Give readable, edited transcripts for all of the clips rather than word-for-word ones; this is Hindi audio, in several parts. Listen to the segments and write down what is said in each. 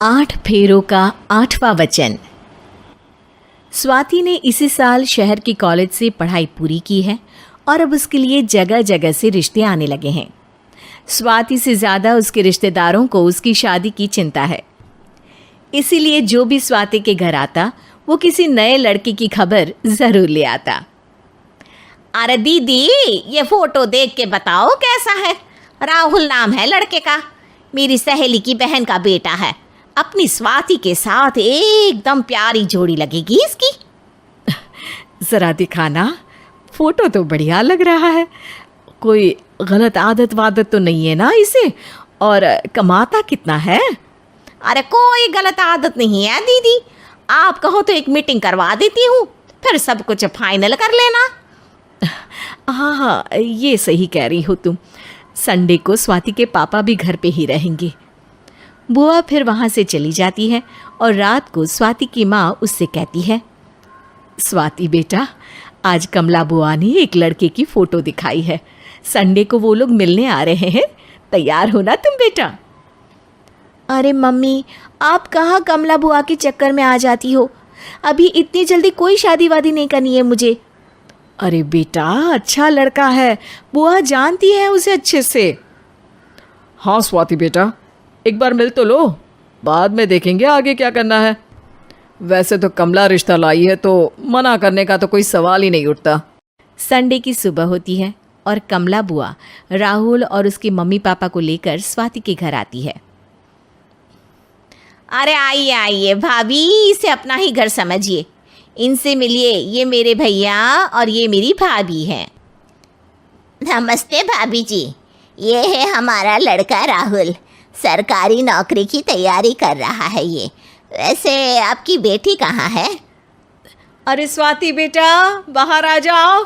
8 फेरों का 8वां वचन। स्वाति ने इसी साल शहर के कॉलेज से पढ़ाई पूरी की है और अब उसके लिए जगह जगह से रिश्ते आने लगे हैं। स्वाति से ज़्यादा उसके रिश्तेदारों को उसकी शादी की चिंता है, इसीलिए जो भी स्वाति के घर आता वो किसी नए लड़के की खबर ज़रूर ले आता। अरे दीदी, ये फोटो देख के बताओ कैसा है। राहुल नाम है लड़के का, मेरी सहेली की बहन का बेटा है। अपनी स्वाति के साथ एकदम प्यारी जोड़ी लगेगी इसकी। ज़रा दिखाना, फोटो तो बढ़िया लग रहा है। कोई गलत आदत वादत तो नहीं है ना इसे? और कमाता कितना है? अरे कोई गलत आदत नहीं है दीदी, आप कहो तो एक मीटिंग करवा देती हूँ, फिर सब कुछ फाइनल कर लेना। हाँ हाँ, ये सही कह रही हो तुम। संडे को स्वाति के पापा भी घर पे ही रहेंगे। बुआ फिर वहाँ से चली जाती है और रात को स्वाति की माँ उससे कहती है, स्वाति बेटा, आज कमला बुआ ने एक लड़के की फ़ोटो दिखाई है। संडे को वो लोग मिलने आ रहे हैं, तैयार हो ना तुम बेटा? अरे मम्मी, आप कहाँ कमला बुआ के चक्कर में आ जाती हो? अभी इतनी जल्दी कोई शादी वादी नहीं करनी है मुझे। अरे बेटा, अच्छा लड़का है, बुआ जानती है उसे अच्छे से। हाँ स्वाति बेटा, एक बार मिल तो लो, बाद में देखेंगे आगे क्या करना है। वैसे तो कमला रिश्ता लाई है तो मना करने का तो कोई सवाल ही नहीं उठता। संडे की सुबह होती है और कमला बुआ राहुल और उसके मम्मी पापा को लेकर स्वाति के घर आती है। अरे आइए आइए भाभी, इसे अपना ही घर समझिए, इनसे मिलिए। ये मेरे भैया और ये मेरी भाभी हैं। नमस्ते भाभी जी, ये है हमारा लड़का राहुल, सरकारी नौकरी की तैयारी कर रहा है ये। वैसे आपकी बेटी कहाँ है? अरे स्वाति बेटा, बाहर आ जाओ।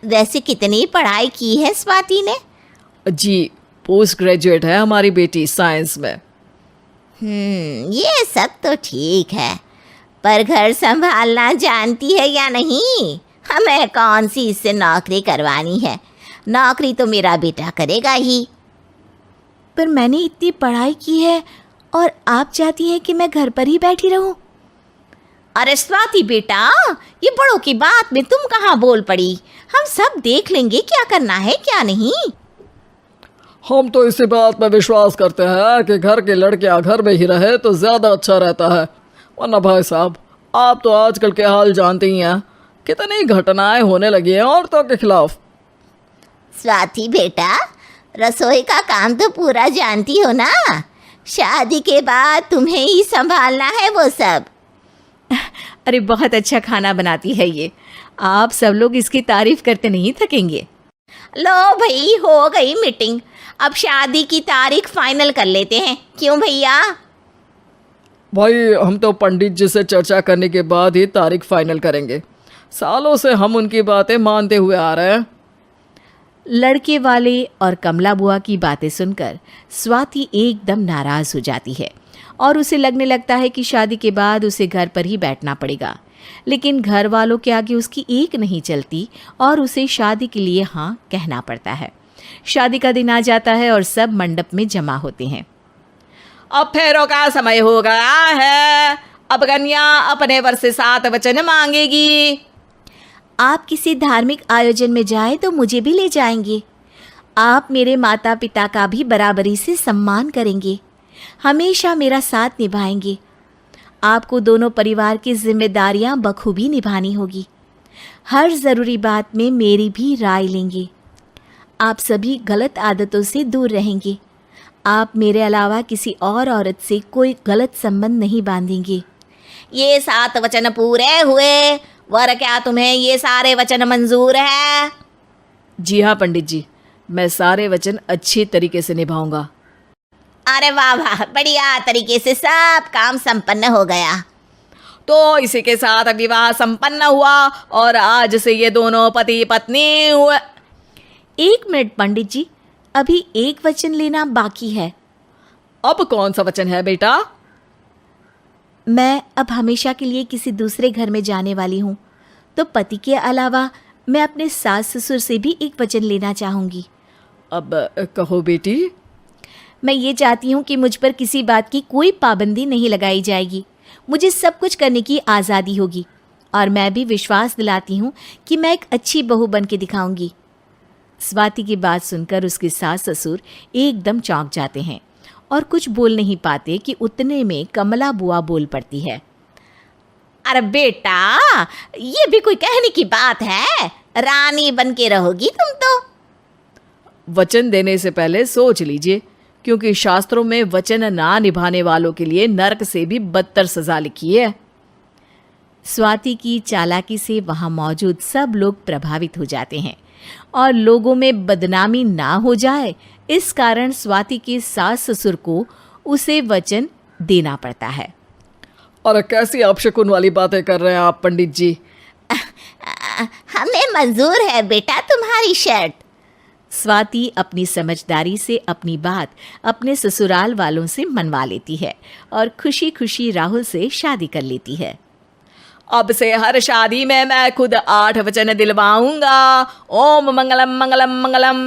वैसे कितनी पढ़ाई की है स्वाति ने? जी, पोस्ट ग्रेजुएट है हमारी बेटी साइंस में। ये सब तो ठीक है, पर घर संभालना जानती है या नहीं? हमें कौन सी इससे नौकरी करवानी है, नौकरी तो मेरा बेटा करेगा ही। पर मैंने इतनी पढ़ाई की है और आप चाहती हैं कि मैं घर पर ही बैठी रहूं? अरे स्वाति बेटा, ये बड़ों की बात में तुम कहाँ बोल पड़ी? हम सब देख लेंगे क्या करना है क्या नहीं। हम तो इसी बात में विश्वास करते हैं कि घर के लड़कियां घर में ही रहे तो ज़्यादा अच्छा रहता है। वरना भाई साहब, आप तो आजकल के हाल जानते ही हैं, कितनी घटनाएं होने लगी हैं औरतों के खिलाफ। स्वाति बेटा, रसोई का काम तो पूरा जानती हो ना? शादी के बाद तुम्हें ही संभालना है वो सब। अरे बहुत अच्छा खाना बनाती है ये, आप सब लोग इसकी तारीफ करते नहीं थकेंगे। लो भाई, हो गई मीटिंग, अब शादी की तारीख फाइनल कर लेते हैं, क्यों भैया? भाई, हम तो पंडित जी से चर्चा करने के बाद ही तारीख फाइनल करेंगे। सालों से हम उनकी बातें मानते हुए आ रहे हैं। लड़के वाले और कमला बुआ की बातें सुनकर स्वाति एकदम नाराज़ हो जाती है और उसे लगने लगता है कि शादी के बाद उसे घर पर ही बैठना पड़ेगा। लेकिन घर वालों के आगे उसकी एक नहीं चलती और उसे शादी के लिए हाँ कहना पड़ता है। शादी का दिन आ जाता है और सब मंडप में जमा होते हैं। अब फेरों का समय हो गया है, अब कन्या अपने वर से 7 वचन मांगेगी। आप किसी धार्मिक आयोजन में जाएं तो मुझे भी ले जाएंगे। आप मेरे माता पिता का भी बराबरी से सम्मान करेंगे, हमेशा मेरा साथ निभाएंगे। आपको दोनों परिवार की जिम्मेदारियां बखूबी निभानी होगी। हर ज़रूरी बात में मेरी भी राय लेंगे। आप सभी गलत आदतों से दूर रहेंगे। आप मेरे अलावा किसी और औरत से कोई गलत संबंध नहीं बांधेंगे। ये 7 वचन पूरे हुए, वर क्या तुम्हें ये सारे वचन मंजूर है? जी हाँ पंडित जी, मैं सारे वचन अच्छी तरीके से निभाऊंगा। अरे वाह वाह, बढ़िया तरीके से सब काम संपन्न हो गया। तो इसी के साथ विवाह संपन्न हुआ और आज से ये दोनों पति पत्नी हुए। 1 मिनट पंडित जी, अभी एक वचन लेना बाकी है। अब कौन सा वचन है बेटा? मैं अब हमेशा के लिए किसी दूसरे घर में जाने वाली हूँ, तो पति के अलावा मैं अपने सास ससुर से भी एक वचन लेना चाहूँगी। अब कहो बेटी। मैं ये चाहती हूँ कि मुझ पर किसी बात की कोई पाबंदी नहीं लगाई जाएगी। मुझे सब कुछ करने की आज़ादी होगी और मैं भी विश्वास दिलाती हूँ कि मैं एक अच्छी बहू बन के दिखाऊंगी। स्वाति की बात सुनकर उसके सास ससुर एकदम चौंक जाते हैं और कुछ बोल नहीं पाते कि उतने में कमला बुआ बोल पड़ती है। अरे बेटा, ये भी कोई कहने की बात है? रानी बन के रहोगी तुम तो। वचन देने से पहले सोच लीजिए, क्योंकि शास्त्रों में वचन ना निभाने वालों के लिए नरक से भी बदतर सजा लिखी है। स्वाति की चालाकी से वहाँ मौजूद सब लोग प्रभावित हो जाते हैं और लोगों में बदनामी ना हो जाए, इस कारण स्वाति के सास ससुर को उसे वचन देना पड़ता है। अरे कैसी अपशकुन वाली बातें कर रहे हैं आप पंडित जी? हमें मंजूर है बेटा तुम्हारी शर्त। स्वाति अपनी समझदारी से अपनी बात अपने ससुराल वालों से मनवा लेती है और खुशी खुशी राहुल से शादी कर लेती है। अब से हर शादी में मैं खुद 8 वचन दिलवाऊंगा। ओम मंगलम मंगलम मंगलम।